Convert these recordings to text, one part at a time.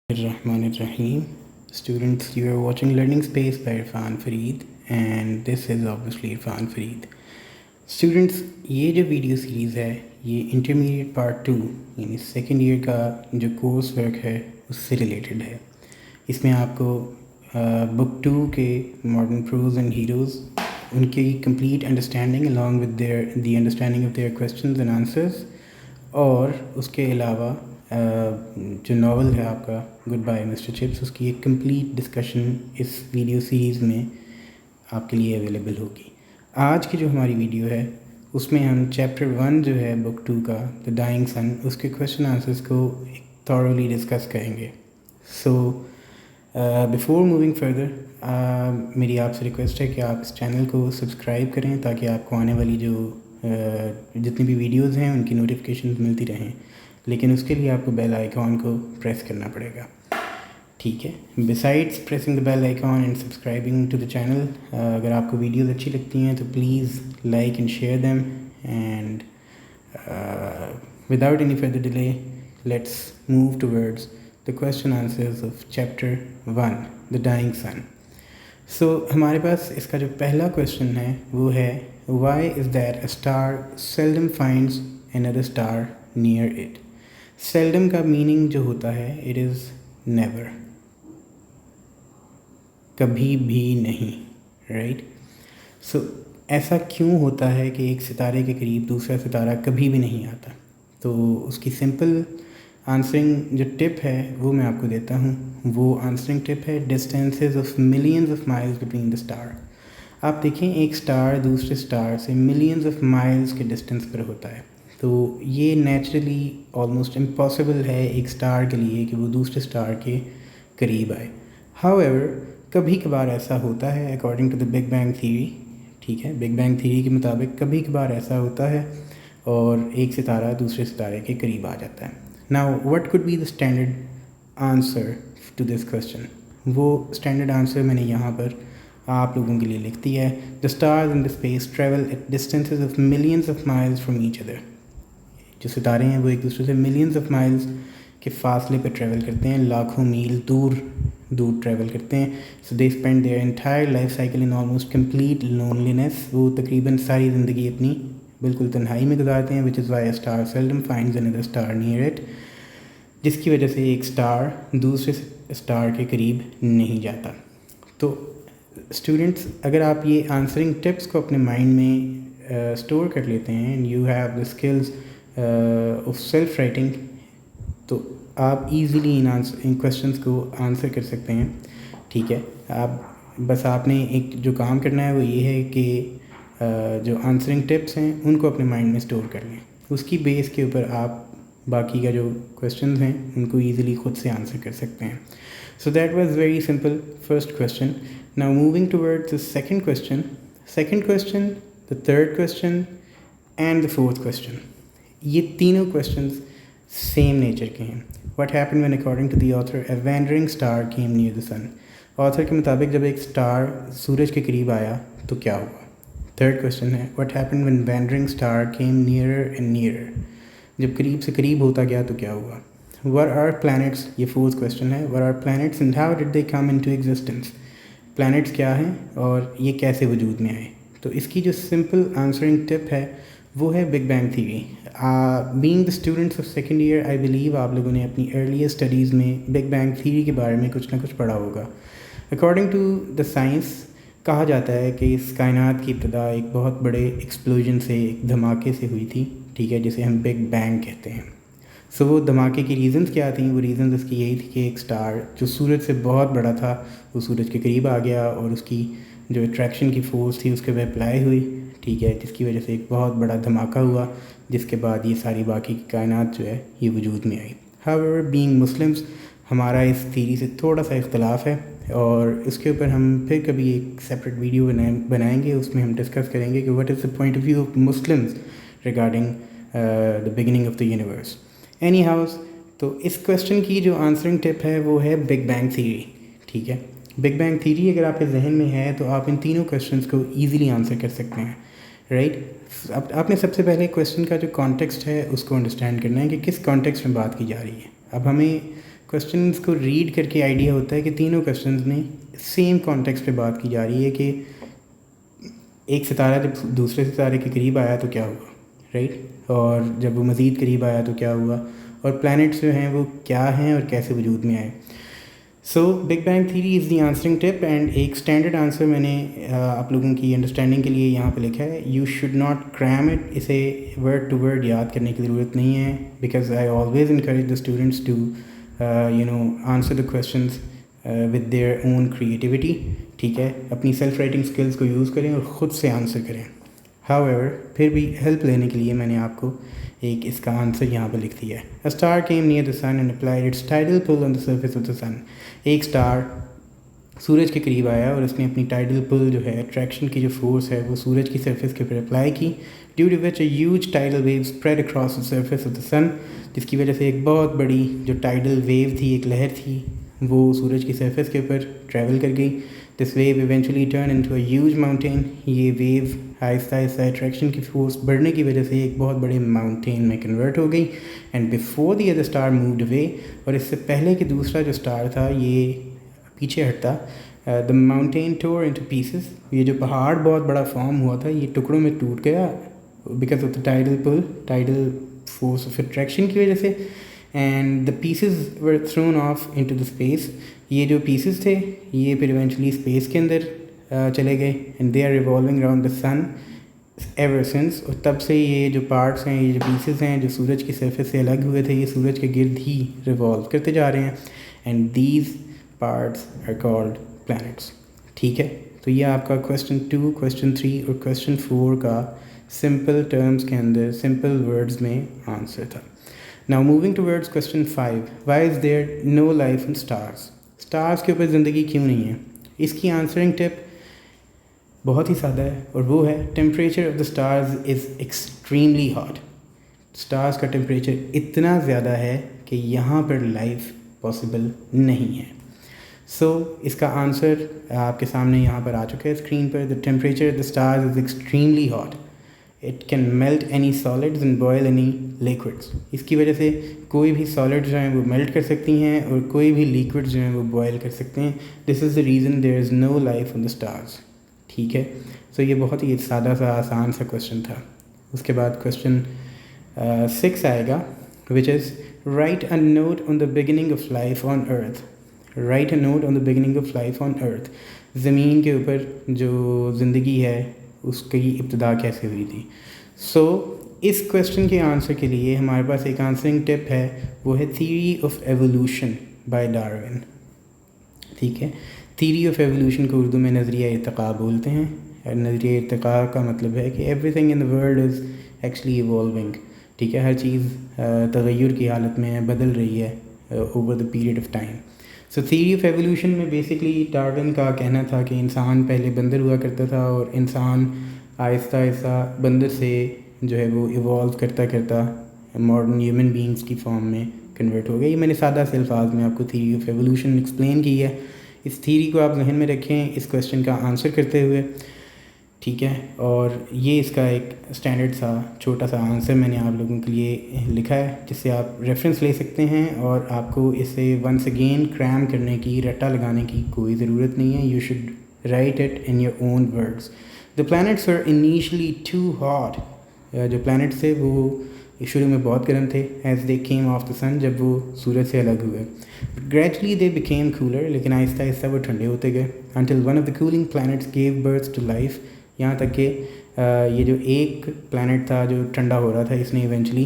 Rahim. Students, you are watching Learning Space by Irfan Fareed and this is obviously Irfan Fareed. Students, ये जो video series है ये intermediate part 2 यानी second year का जो course work है उससे रिलेटेड है। इसमें आपको बुक 2 के मॉडर्न प्रोज एंड हीरोज़ उनकी complete understanding along with the understanding of their questions and answers और उसके अलावा जो नावल है आपका गुड बाय मिस्टर चिप्स उसकी एक कंप्लीट डिस्कशन इस वीडियो सीरीज़ में आपके लिए अवेलेबल होगी। आज की जो हमारी वीडियो है उसमें हम चैप्टर 1 जो है बुक 2 का द डाइंग सन उसके क्वेश्चन आंसर्स को थॉरली डिस्कस करेंगे। सो बिफोर मूविंग फर्दर मेरी आपसे रिक्वेस्ट है कि आप इस चैनल को सब्सक्राइब करें ताकि आपको आने वाली जो जितनी भी वीडियोज़ हैं उनकी नोटिफिकेशन मिलती रहें, लेकिन उसके लिए आपको बेल आइकॉन को प्रेस करना पड़ेगा, ठीक है। Besides pressing the bell icon and subscribing to the channel, अगर आपको वीडियोज़ अच्छी लगती हैं तो please like and share them and without any further delay let's move towards the question answers of chapter 1 the dying sun. So हमारे पास इसका जो पहला क्वेश्चन है वो है why is that a star seldom finds another star near it. Seldom का meaning जो होता है इट इज़ नेवर, कभी भी नहीं, राइट। सो ऐसा क्यों होता है कि एक सितारे के करीब दूसरा सितारा कभी भी नहीं आता? तो उसकी सिंपल आंसरिंग जो टिप है वो मैं आपको देता हूँ। वो आंसरिंग टिप है distances of millions of miles between the star. आप देखें एक स्टार दूसरे स्टार से मिलियंस ऑफ माइल्स के डिस्टेंस पर होता है, तो ये नेचुरली ऑलमोस्ट इम्पॉसिबल है एक स्टार के लिए कि वो दूसरे स्टार के करीब आए। हाउएवर कभी कभार ऐसा होता है according to the big bang theory, ठीक है। बिग बैंग थ्योरी के मुताबिक कभी कभार ऐसा होता है और एक सितारा दूसरे सितारे के करीब आ जाता है। Now what could be the standard answer to this question? वो स्टैंडर्ड आंसर मैंने यहाँ पर आप लोगों के लिए लिख दिया है। The stars in the space travel eight distances of millions of miles from each other. जो सितारे हैं वो एक दूसरे से मिलियंस ऑफ माइल्स के फासले पर ट्रैवल करते हैं, लाखों मील दूर ट्रैवल करते हैं। So they spend their entire life cycle in almost complete loneliness. वो तकरीबन सारी ज़िंदगी अपनी बिल्कुल तन्हाई में गुजारते हैं। Which is why a star seldom finds another star near it, जिसकी वजह से एक स्टार दूसरे स्टार के करीब नहीं जाता। तो स्टूडेंट्स, अगर आप ये आंसरिंग टिप्स को अपने माइंड में स्टोर कर लेते हैं and you have the skills of self writing, तो आप इजीली इन क्वेश्चंस को आंसर कर सकते हैं, ठीक है। आप बस आपने एक जो काम करना है वो ये है कि जो आंसरिंग टिप्स हैं उनको अपने माइंड में स्टोर कर लें। उसकी बेस के ऊपर आप बाकी का जो क्वेश्चंस हैं उनको इजीली खुद से आंसर कर सकते हैं। So that was very simple first question. Now moving towards the second question, the third question and the fourth question. ये तीनों क्वेश्चंस सेम नेचर के हैं। What happened when according to the author a wandering star came near the sun. Author के मुताबिक जब एक star सूरज के करीब आया तो क्या हुआ? थर्ड क्वेश्चन है what happened when wandering star came nearer and nearer. जब करीब से करीब होता गया तो क्या हुआ? व्हाट आर प्लैनेट्स, ये फोर्थ क्वेश्चन है। What are planets and how did they come into existence. Planets क्या हैं और ये कैसे वजूद में आए? तो इसकी जो सिंपल आंसरिंग टिप है वो है big bang theory. Being the students of second year, I believe आप लोगों ने अपनी अर्लियर स्टडीज़ में बिग बैंग थ्योरी के बारे में कुछ ना कुछ पढ़ा होगा। अकॉर्डिंग टू द साइंस कहा जाता है कि इस कायनात की इब्तदा एक बहुत बड़े एक्सप्लोजन से, एक धमाके से हुई थी, ठीक है, जिसे हम बिग बैंग कहते हैं। सो वो धमाके की रीज़न्स क्या थी? वो रीज़न्स इसकी यही थी कि एक स्टार जो सूरज से बहुत बड़ा था वो सूरज के करीब आ गया और उसकी जो अट्रैक्शन की फ़ोर्स थी उसके वह अप्लाई हुई, ठीक है, जिसकी वजह से एक बहुत बड़ा धमाका हुआ, जिसके बाद ये सारी बाकी की कायनात जो है ये वजूद में आई। हाउएवर बीइंग मुस्लिम्स हमारा इस थ्योरी से थोड़ा सा इख्तलाफ है और इसके ऊपर हम फिर कभी एक सेपरेट वीडियो बनाएंगे। उसमें हम डिस्कस करेंगे कि what is the point of view of Muslims regarding the beginning of the universe. Any house, तो इस क्वेश्चन की जो आंसरिंग टिप है वो है बिग बैंग थ्योरी, ठीक है। बिग बैंग थ्योरी अगर आपके जहन में है तो आप इन तीनों क्वेश्चंस को ईजिली आंसर कर सकते हैं, राइट। अब आपने सबसे पहले क्वेश्चन का जो कॉन्टेक्स्ट है उसको अंडरस्टैंड करना है कि किस कॉन्टेक्स्ट में बात की जा रही है। अब हमें क्वेश्चंस को रीड करके आइडिया होता है कि तीनों क्वेश्चंस में सेम कॉन्टेक्स्ट पे बात की जा रही है कि एक सितारा जब दूसरे सितारे के करीब आया तो क्या हुआ, राइट, और जब वो मज़ीद करीब आया तो क्या हुआ, और प्लैनेट्स जो हैं वो क्या हैं और कैसे वजूद में आए. So big bang theory is the answering tip. And एक स्टैंडर्ड आंसर मैंने आप लोगों की अंडरस्टैंडिंग के लिए यहाँ पे लिखा है. You should not cram it. इसे वर्ड टू वर्ड याद करने की ज़रूरत नहीं है, because I always encourage the students to answer the questions with their own creativity. ठीक है, अपनी सेल्फ राइटिंग स्किल्स को यूज़ करें और ख़ुद से आंसर करें. हाउएवर फिर भी हेल्प लेने के लिए मैंने आपको एक इसका आंसर यहाँ पर लिख दिया है. A star came near the sun and applied its tidal pull on the surface of the sun. एक स्टार सूरज के करीब आया और उसने अपनी टाइडल पुल जो है, अट्रैक्शन की जो फोर्स है, वो सूरज की सरफेस के ऊपर अप्लाई की. Due to which a huge tidal wave spread across the surface of the sun. जिसकी वजह से एक बहुत बड़ी जो टाइडल वेव थी, एक लहर थी, वो सूरज की सरफेस के ऊपर ट्रैवल कर गई. This wave eventually turn into a huge mountain. ये वेव आहिस्ता आहिस्ता अट्रैक्शन की फोर्स बढ़ने की वजह से एक बहुत बड़े माउंटेन में कन्वर्ट हो गई. And before the other star moved away, और इससे पहले कि दूसरा जो स्टार था ये पीछे हटता, the mountain tore into pieces. ये जो पहाड़ बहुत बड़ा फॉर्म हुआ था ये टुकड़ों में टूट गया because of the tidal pull, tidal force of attraction की वजह से. And the pieces were thrown off into the space. ये जो पीसेस थे ये फिर इवेंचुअली स्पेस के अंदर चले गए. And they are revolving around the sun ever since. और तब से ये जो पार्ट्स हैं, ये जो पीसेस हैं जो सूरज की सरफेस से अलग हुए थे, ये सूरज के गिर्द ही रिवॉल्व करते जा रहे हैं. And these parts are called planets. ठीक है, तो ये आपका क्वेश्चन 2, क्वेश्चन 3 और क्वेश्चन 4 का सिंपल टर्म्स के अंदर सिंपल वर्ड्स में आंसर था. Now moving towards question 5. Why is there no life in stars. Stars के ऊपर ज़िंदगी क्यों नहीं है. इसकी आंसरिंग टिप बहुत ही सादा है, और वो है temperature of the stars is extremely hot. Stars का टेम्परेचर इतना ज़्यादा है कि यहाँ पर लाइफ पॉसिबल नहीं है. सो इसका आंसर आपके सामने यहाँ पर आ चुका है स्क्रीन पर. The temperature of the stars is extremely hot. It can melt any solids and boil any liquids. इसकी वजह से कोई भी सॉलिड्स जो हैं वो मेल्ट कर सकती हैं और कोई भी लिक्विड्स जो हैं वो बॉयल कर सकते हैं. This is the reason there is no life on the stars. ठीक है, सो ये बहुत ही सादा सा आसान सा क्वेश्चन था. उसके बाद क्वेश्चन 6 आएगा, which is right a note on the beginning of life on earth. Right a note on the beginning of life on earth. ज़मीन के ऊपर जो ज़िंदगी है उसकी इब्तिदा कैसे हुई थी. सो इस क्वेश्चन के आंसर के लिए हमारे पास एक आंसरिंग टिप है, वो है theory of evolution by Darwin. ठीक है, थ्योरी ऑफ एवोल्यूशन को उर्दू में नज़रिया इर्तिक़ा बोलते हैं. नज़रिया इर्तिक़ा का मतलब है कि everything in the world is actually evolving. ठीक है, हर चीज़ तग़य्युर की हालत में है, बदल रही है over the period of time. So theory of evolution में बेसिकली डार्विन का कहना था कि इंसान पहले बंदर हुआ करता था और इंसान आहिस्ता आहिस्ता बंदर से जो है वो इवॉल्व करता करता मॉडर्न ह्यूमन बींग्स की फॉर्म में कन्वर्ट हो गया. ये मैंने सादा से अल्फाज में आपको थ्योरी ऑफ एवोल्यूशन एक्सप्लेन की है. इस थ्योरी को आप जहन में रखें इस क्वेश्चन का आंसर करते हुए. ठीक है, और ये इसका एक स्टैंडर्ड सा छोटा सा आंसर मैंने आप लोगों के लिए लिखा है, जिससे आप रेफरेंस ले सकते हैं और आपको इसे वंस अगेन क्रैम करने की, रट्टा लगाने की कोई ज़रूरत नहीं है. You should write it in your own words. The planets were initially too hot. जो प्लैनेट्स थे वो शुरू में बहुत गर्म थे, as they came off the sun, जब वो सूरज से अलग हुए. ग्रेजुअली दे बिकेम कूलर, लेकिन आहिस्ता आहिस्ता वो ठंडे होते गए. Until one of the cooling planets gave birth to life. यहाँ तक कि ये जो एक प्लैनेट था जो ठंडा हो रहा था, इसने इवेंचुअली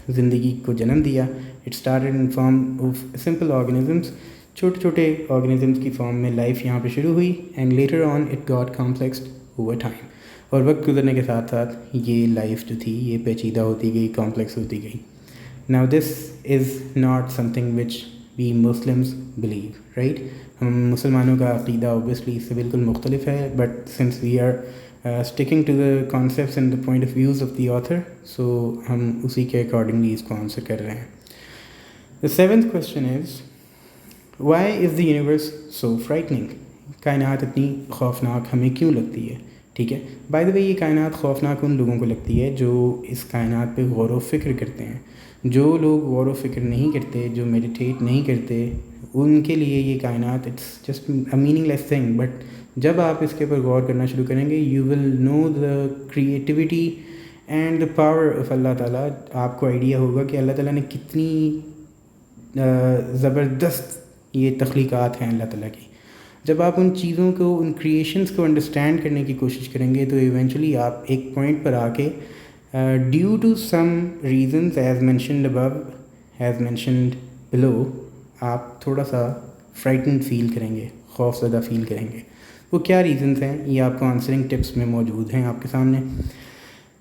ज़िंदगी को जन्म दिया. It started in form of simple organisms. छोटे छोटे ऑर्गेनिजम्स की फॉर्म में लाइफ यहाँ पे शुरू हुई. And later on it got complexed over time. और वक्त गुजरने के साथ साथ ये लाइफ जो थी ये पेचीदा होती गई, कॉम्प्लेक्स होती गई. Now this is not something which we Muslims believe, right. हम मुसलमानों का अक़ीदा ऑब्वियसली इससे बिल्कुल मुख्तलिफ है, but since we are sticking to the concepts and the point of views of the author, so हम उसी के अकॉर्डिंगली इसको आंसर कर रहे हैं. The 7th question is why is the universe so frightening. कायनात इतनी खौफनाक हमें क्यों लगती है. ठीक है, बाय द वे ये कायनात खौफनाक उन लोगों को लगती है जो इस कायनात पे गौर व फिक्र करते हैं, جو لوگ غور و فکر نہیں کرتے, جو میڈیٹیٹ نہیں کرتے, ان کے لیے یہ کائنات it's just a meaningless thing. But جب آپ اس کے اوپر غور کرنا شروع کریں گے, you will know the creativity and the power of Allah تعالیٰ. آپ کو آئیڈیا ہوگا کہ اللہ تعالیٰ نے کتنی زبردست یہ تخلیقات ہیں اللہ تعالیٰ کی. جب آپ ان چیزوں کو, ان کریشنز کو انڈرسٹینڈ کرنے کی کوشش کریں گے تو ایونچولی آپ ایک پوائنٹ پر آ کے due to some reasons as mentioned above, as mentioned below, آپ تھوڑا سا فرائٹنڈ فیل کریں گے, خوف زدہ فیل کریں گے. وہ کیا ریزنز ہیں, یہ آپ کو آنسرنگ ٹپس میں موجود ہیں آپ کے سامنے.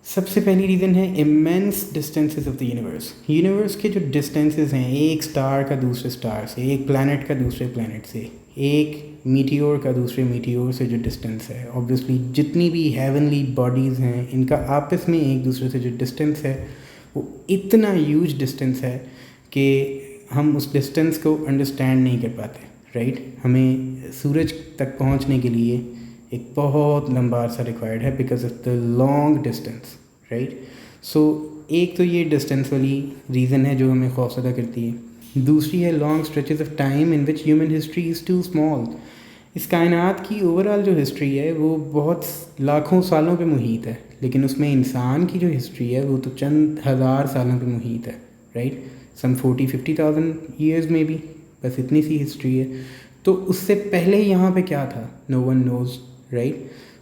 سب سے پہلی ریزن ہے immense distances of the universe. Universe کے جو ڈسٹینسز ہیں, ایک سٹار کا دوسرے سٹار سے, ایک پلانٹ کا دوسرے پلانٹ سے, ایک میٹیور کا دوسرے میٹیور سے جو ڈسٹینس ہے, آبویسلی جتنی بھی ہیونلی باڈیز ہیں ان کا آپس میں ایک دوسرے سے جو ڈسٹینس ہے وہ اتنا ہیوج ڈسٹینس ہے کہ ہم اس ڈسٹینس کو انڈرسٹینڈ نہیں کر پاتے. رائٹ, ہمیں سورج تک پہنچنے کے لیے ایک بہت لمبا عرصہ ریکوائرڈ ہے because of the long distance. Right, so ایک تو یہ ڈسٹینس والی ریزن ہے جو ہمیں خوف زدہ کرتی ہے. دوسری ہے long stretches of time in which human history is too small. اس کائنات کی اوور آل جو ہسٹری ہے وہ بہت لاکھوں سالوں پہ محیط ہے, لیکن اس میں انسان کی جو ہسٹری ہے وہ تو چند ہزار سالوں پہ محیط ہے. رائٹ, سم 40-50,000 ایئرز میں بھی, بس اتنی سی ہسٹری ہے. تو اس سے پہلے یہاں پہ کیا تھا, نو ون نوز. رائٹ,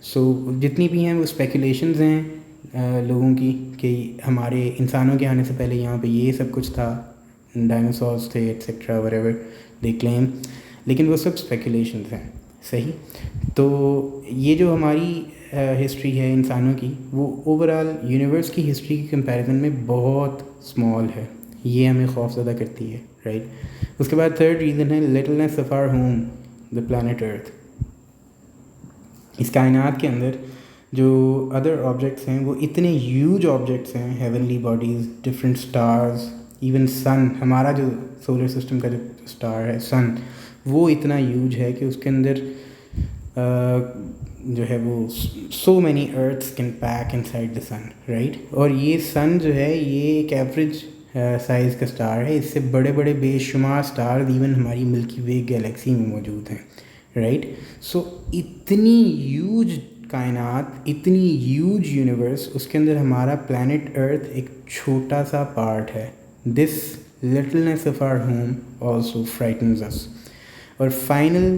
سو جتنی بھی ہیں وہ اسپیکولیشنز ہیں لوگوں کی کہ ہمارے انسانوں کے آنے سے پہلے یہاں پہ یہ سب کچھ تھا, ڈائناسورس تھے ایٹسیکٹرا وٹ ایور دے کلیم, لیکن وہ سب اسپیکولیشنز ہیں. صحیح, تو یہ جو ہماری ہسٹری ہے انسانوں کی وہ اوور آل یونیورس کی ہسٹری کی کمپیریزن میں بہت اسمال ہے. یہ ہمیں خوف زدہ کرتی ہے. رائٹ, اس کے بعد تھرڈ ریزن ہے littleness of our home, the planet earth. اس کائنات کے اندر جو ادر آبجیکٹس ہیں وہ اتنے ہیوج آبجیکٹس ہیں, heavenly bodies, different stars, even sun, ہمارا جو سولر سسٹم کا جو اسٹار ہے سن, وہ اتنا ہیوج ہے کہ اس کے اندر جو ہے وہ so many earths can pack inside the sun. Right, اور یہ سن جو ہے یہ ایک ایوریج سائز کا اسٹار ہے. اس سے بڑے بڑے بے شمار اسٹار ایون ہماری ملکی وے گیلیکسی میں موجود ہیں. رائٹ, سو اتنی ہیوج کائنات, اتنی ہیوج یونیورس, اس کے اندر ہمارا پلانٹ ارتھ ایک چھوٹا سا پارٹ ہے. دس لٹلنیس آف آر ہوم آلسو فرائٹنز اس. اور فائنل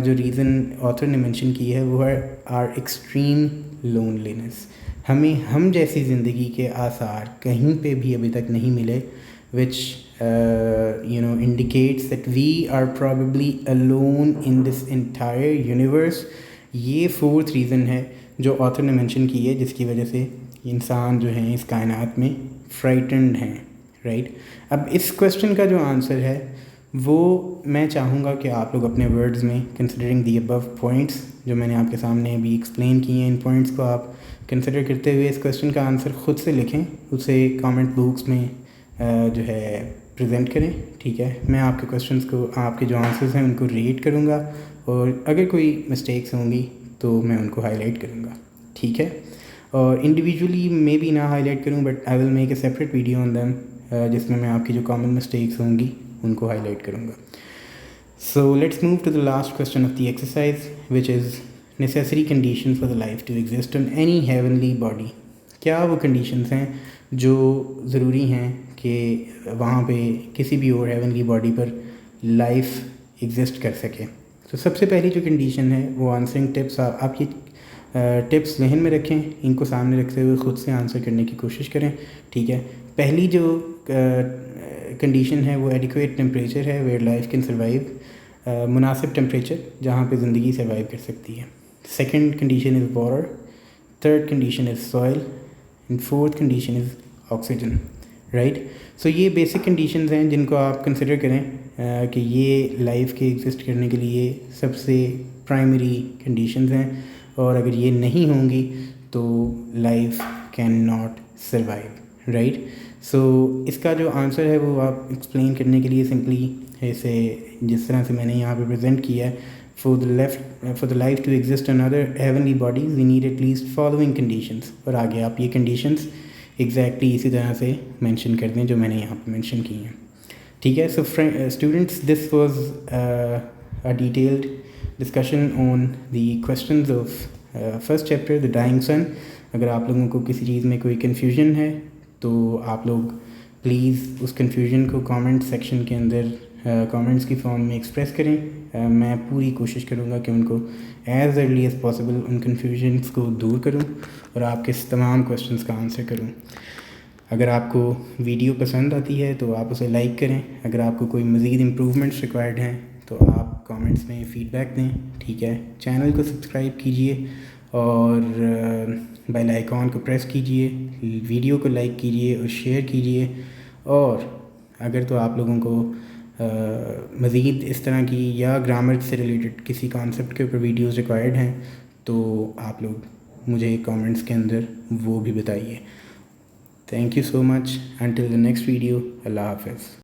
جو ریزن آتھر نے مینشن کی ہے وہ ہے آر ایکسٹریم لونلینس. ہمیں ہم جیسی زندگی کے آثار کہیں پہ بھی ابھی تک نہیں ملے which indicates that we are probably alone in this entire universe. یہ فورتھ ریزن ہے جو آتھر نے مینشن کی ہے جس کی وجہ سے انسان جو ہیں اس کائنات میں فرائٹنڈ ہیں. رائٹ, اب اس کویشچن کا جو آنسر ہے وہ میں چاہوں گا کہ آپ لوگ اپنے ورڈز میں کنسیڈرنگ دی ابو پوائنٹس جو میں نے آپ کے سامنے ابھی ایکسپلین کیے ہیں, ان پوائنٹس کو آپ کنسیڈر کرتے ہوئے اس کویشچن کا آنسر خود سے لکھیں, اسے کامنٹ باکس میں جو ہے پریزنٹ کریں. ٹھیک ہے, میں آپ کے کویشچنس کو, آپ کے جو آنسرز ہیں ان کو ریٹ کروں گا, اور اگر کوئی مسٹیکس ہوں گی تو میں ان کو ہائی لائٹ کروں گا. ٹھیک ہے, اور انڈیویجولی میں بھی نہ ہائی لائٹ کروں, but I will make a separate video on them جس میں آپ کی جو کامن مسٹیکس ہوں گی ان کو ہائی لائٹ کروں گا. So let's move to the last question of the exercise which is necessary condition for the life to exist on any heavenly body. کیا وہ کنڈیشنز ہیں جو ضروری ہیں کہ وہاں پہ کسی بھی اور ہیونلی باڈی پر لائف ایگزسٹ کر سکے. تو سب سے پہلی جو کنڈیشن ہے وہ آنسرنگ ٹپس, آپ یہ ٹپس ذہن میں رکھیں, ان کو سامنے رکھتے ہوئے خود سے آنسر کرنے کی کوشش کریں. ٹھیک ہے, پہلی جو کنڈیشن ہے وہ ایڈیکویٹ ٹیمپریچر ہے ویئر لائف کین سروائیو, مناسب ٹیمپریچر جہاں پہ زندگی سروائیو کر سکتی ہے. Second condition is water, third condition is soil, and fourth condition is oxygen. Right, so یہ بیسک کنڈیشنز ہیں جن کو آپ کنسیڈر کریں کہ یہ لائف کے ایگزسٹ کرنے کے لیے سب سے پرائمری کنڈیشنز ہیں, اور اگر یہ نہیں ہوں گی تو life can not survive. Right, so اس کا جو آنسر ہے وہ آپ ایکسپلین کرنے کے لیے سمپلی اسے جس طرح سے میں نے یہاں پہ پریزنٹ کیا ہے, for the life to exist in other heavenly bodies we need at least following conditions, اور آگے آپ یہ کنڈیشنز ایگزیکٹلی اسی طرح سے مینشن کر دیں جو میں نے یہاں پہ مینشن کی ہیں. ٹھیک ہے. So students, this was a detailed discussion on the questions of first chapter, the dying sun. اگر آپ لوگوں کو کسی چیز میں کوئی کنفیوژن ہے تو آپ لوگ پلیز اس کنفیوژن کو کامنٹ سیکشن کے اندر کامنٹس کی فارم میں ایکسپریس کریں. میں پوری کوشش کروں گا کہ ان کو as early as possible in confusions کو دور کروں اور آپ کے تمام کویشچنس کا آنسر کروں. اگر آپ کو ویڈیو پسند آتی ہے تو آپ اسے لائک کریں. اگر آپ کو کوئی مزید امپرومنٹس ریکوائرڈ ہیں تو آپ کامنٹس میں فیڈ بیک دیں. ٹھیک ہے. چینل کو سبسکرائب کیجئے اور بیل آئیکن کو پریس کیجئے, ویڈیو کو لائک کیجئے اور شیئر کیجئے. اور اگر تو آپ لوگوں کو مزید اس طرح کی یا گرامر سے ریلیٹڈ کسی کانسیپٹ کے اوپر ویڈیوز ریکوائرڈ ہیں تو آپ لوگ مجھے کامنٹس کے اندر وہ بھی بتائیے. Thank you so much. Until the next video. اللہ حافظ.